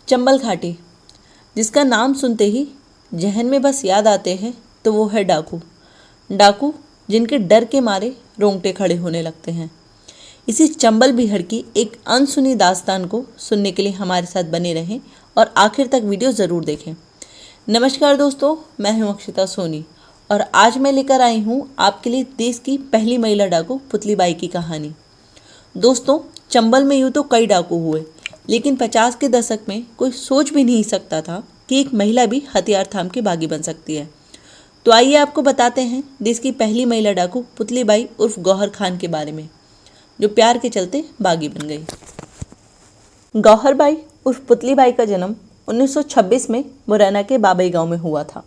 चंबल घाटी, जिसका नाम सुनते ही जहन में बस याद आते हैं तो वो है डाकू। डाकू जिनके डर के मारे रोंगटे खड़े होने लगते हैं। इसी चंबल बिहड़ की एक अनसुनी दास्तान को सुनने के लिए हमारे साथ बने रहें और आखिर तक वीडियो ज़रूर देखें। नमस्कार दोस्तों, मैं हूं अक्षिता सोनी और आज मैं लेकर आई हूं आपके लिए देश की पहली महिला डाकू पुतली बाई की कहानी। दोस्तों, चंबल में यूँ तो कई डाकू हुए, लेकिन 50 के दशक में कोई सोच भी नहीं सकता था कि एक महिला भी हथियार थाम के बागी बन सकती है। तो आइए आपको बताते हैं देश की पहली महिला डाकू पुतली बाई उर्फ गौहर खान के बारे में, जो प्यार के चलते बागी बन गई। गौहर बाई उर्फ पुतली बाई का जन्म 1926 में मुरैना के बाबई गांव में हुआ था।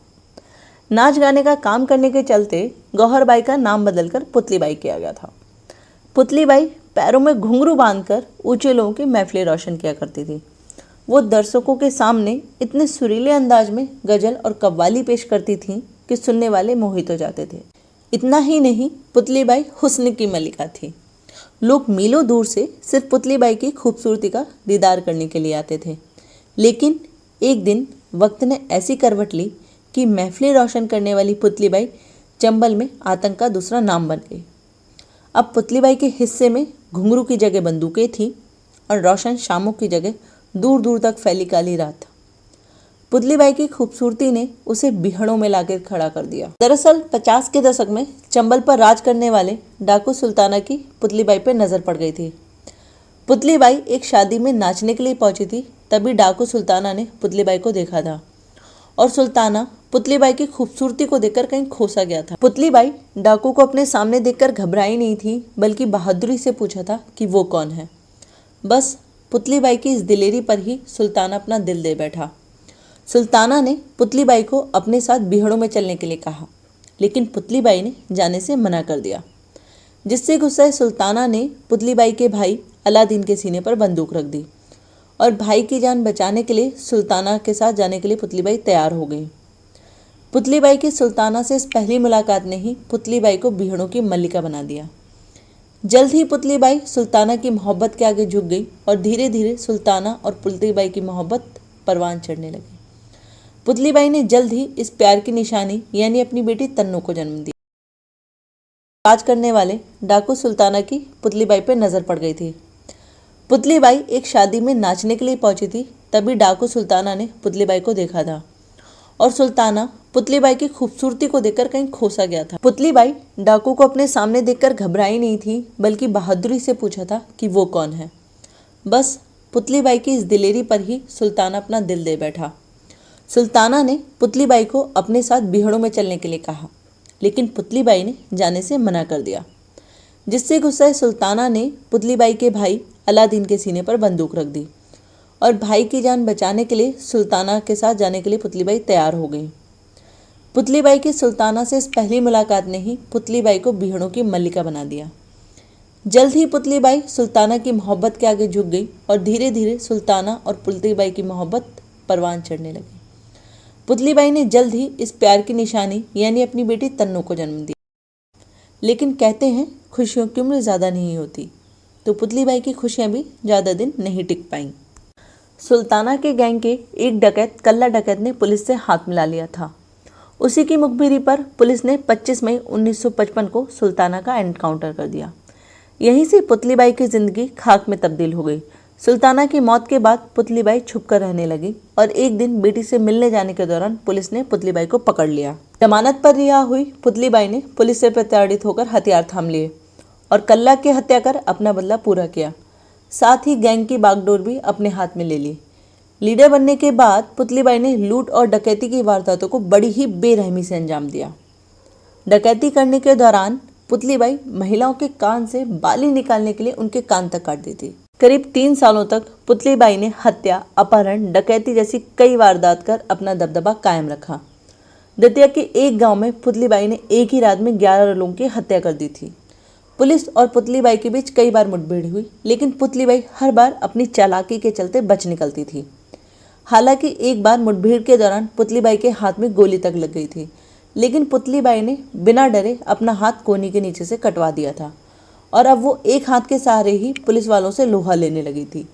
नाच गाने का काम करने के चलते गौहर बाई का नाम बदलकर पुतली बाई किया गया था। पुतली बाई पैरों में घुंघरू बांधकर ऊंचे लोगों की महफिलें रोशन किया करती थी। वो दर्शकों के सामने इतने सुरीले अंदाज में गजल और कव्वाली पेश करती थीं कि सुनने वाले मोहित हो जाते थे। इतना ही नहीं, पुतली बाई हुस्न की मलिका थी। लोग मीलों दूर से सिर्फ पुतली बाई की खूबसूरती का दीदार करने के लिए आते थे। लेकिन एक दिन वक्त ने ऐसी करवट ली कि महफिलें रोशन करने वाली पुतली बाई चंबल में आतंक का दूसरा नाम बन गई। अब पुतली बाई के हिस्से में घुंघरू की जगह बंदूकें थीं और रोशन शामों की जगह दूर दूर तक फैली काली रात। पुतली बाई की खूबसूरती ने उसे बिहड़ों में लाकर खड़ा कर दिया। दरअसल 50 के दशक में चंबल पर राज करने वाले डाकू सुल्ताना की पुतली बाई पर नजर पड़ गई थी। पुतली बाई एक शादी में नाचने के लिए पहुंची थी, तभी डाकू सुल्ताना ने पुतली बाई को देखा था और सुल्ताना पुतली बाई की खूबसूरती को देखकर कहीं खोसा गया था। पुतली बाई डाकू को अपने सामने देखकर घबराई नहीं थी, बल्कि बहादुरी से पूछा था कि वो कौन है। बस पुतली बाई की इस दिलेरी पर ही सुल्ताना अपना दिल दे बैठा। सुल्ताना ने पुतली बाई को अपने साथ बिहड़ों में चलने के लिए कहा, लेकिन पुतली बाई ने जाने से मना कर दिया, जिससे गुस्साए सुल्ताना ने पुतली बाई के भाई अलादीन के सीने पर बंदूक रख दी और भाई की जान बचाने के लिए सुल्ताना के साथ जाने के लिए पुतली बाई तैयार हो गई। पुतली बाई की सुल्ताना से इस पहली मुलाकात ने ही पुतली बाई को बिहड़ों की मल्लिका बना दिया। जल्द ही पुतली बाई सुल्ताना की मोहब्बत के आगे झुक गई और धीरे धीरे सुल्ताना और पुतली बाई की मोहब्बत परवान चढ़ने लगी। पुतली बाई ने जल्द ही इस प्यार की निशानी यानी अपनी बेटी तन्नू को जन्म दिया। राज करने वाले डाकू सुल्ताना की पुतली बाई पर नजर पड़ गई थी। पुतली बाई एक शादी में नाचने के लिए पहुंची थी, तभी डाकू सुल्ताना ने पुतली बाई को देखा था और सुल्ताना पुतली बाई की खूबसूरती को देखकर कहीं खोसा गया था। पुतली बाई डाकू को अपने सामने देखकर घबराई नहीं थी, बल्कि बहादुरी से पूछा था कि वो कौन है। बस पुतली बाई की इस दिलेरी पर ही सुल्ताना अपना दिल दे बैठा। सुल्ताना ने पुतली बाई को अपने साथ बिहड़ों में चलने के लिए कहा, लेकिन पुतली बाई ने जाने से मना कर दिया, जिससे गुस्साए सुल्ताना ने पुतली बाई के भाई अलादीन के सीने पर बंदूक रख दी और भाई की जान बचाने के लिए सुल्ताना के साथ जाने के लिए पुतली बाई तैयार हो गई। पुतली बाई की सुल्ताना से इस पहली मुलाकात ने ही पुतली बाई को बिहड़ों की मल्लिका बना दिया। जल्द ही पुतली बाई सुल्ताना की मोहब्बत के आगे झुक गई और धीरे धीरे सुल्ताना और पुतली बाई की मोहब्बत परवान चढ़ने लगी। पुतली बाई ने जल्द ही इस प्यार की निशानी यानी अपनी बेटी तन्नू को जन्म दिया। लेकिन कहते हैं खुशियों की उम्र ज़्यादा नहीं होती, तो पुतली बाई की खुशियाँ भी ज़्यादा दिन नहीं टिक पाईं। सुल्ताना के गैंग के एक डकैत कल्ला डकैत ने पुलिस से हाथ मिला लिया था। उसी की मुखबिरी पर पुलिस ने 25 मई 1955 को सुल्ताना का एनकाउंटर कर दिया। यहीं से पुतली बाई की जिंदगी खाक में तब्दील हो गई। सुल्ताना की मौत के बाद पुतली बाई छुपकर रहने लगी और एक दिन बेटी से मिलने जाने के दौरान पुलिस ने पुतली बाई को पकड़ लिया। जमानत पर रिहा हुई पुतली बाई ने पुलिस से प्रताड़ित होकर हथियार थाम लिए और कल्ला की हत्या कर अपना बदला पूरा किया। साथ ही गैंग की बागडोर भी अपने हाथ में ले ली। लीडर बनने के बाद पुतली बाई ने लूट और डकैती की वारदातों को बड़ी ही बेरहमी से अंजाम दिया। डकैती करने के दौरान पुतली बाई महिलाओं के कान से बाली निकालने के लिए उनके कान तक काट दी थी। करीब 3 सालों तक पुतली बाई ने हत्या, अपहरण, डकैती जैसी कई वारदात कर अपना दबदबा कायम रखा। दतिया के एक गांव में पुतली बाई ने एक ही रात में 11 लोगों की हत्या कर दी थी। पुलिस और पुतली बाई के बीच कई बार मुठभेड़ हुई, लेकिन पुतली बाई हर बार अपनी चालाकी के चलते बच निकलती थी। हालांकि एक बार मुठभेड़ के दौरान पुतली बाई के हाथ में गोली तक लग गई थी, लेकिन पुतली बाई ने बिना डरे अपना हाथ कोहनी के नीचे से कटवा दिया था और अब वो एक हाथ के सहारे ही पुलिस वालों से लोहा लेने लगी थी।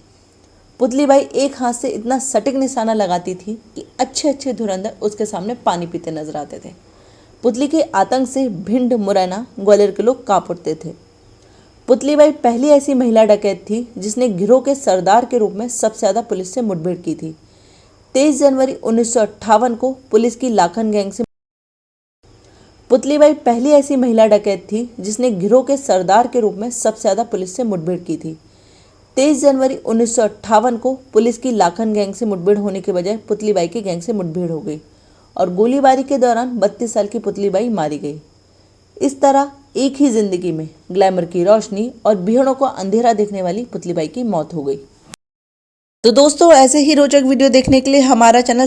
पुतलीबाई एक हाथ से इतना सटीक निशाना लगाती थी कि अच्छे अच्छे धुरंधर उसके सामने पानी पीते नजर आते थे। पुतली के आतंक से भिंड, मुरैना, ग्वालियर के लोग कांप उठते थे। पुतलीबाई पहली ऐसी महिला डकैत थी जिसने गिरोह के सरदार के रूप में सबसे ज़्यादा पुलिस से मुठभेड़ की थी। 23 जनवरी 1958 को पुलिस की लाखन गैंग से पुतलीबाई पहली ऐसी महिला डकैत थी जिसने गिरोह के सरदार के रूप में सबसे ज़्यादा पुलिस से मुठभेड़ की थी। 23 जनवरी 1958 को पुलिस की लाखन गैंग से मुठभेड़ होने के बजाय पुतलीबाई की गैंग से मुठभेड़ हो गई और गोलीबारी के दौरान 32 साल की पुतलीबाई मारी गई। इस तरह एक ही जिंदगी में ग्लैमर की रोशनी और बिहड़ों को अंधेरा देखने वाली पुतलीबाई की मौत हो गई। तो दोस्तों, ऐसे ही रोचक वीडियो देखने के लिए हमारा चैनल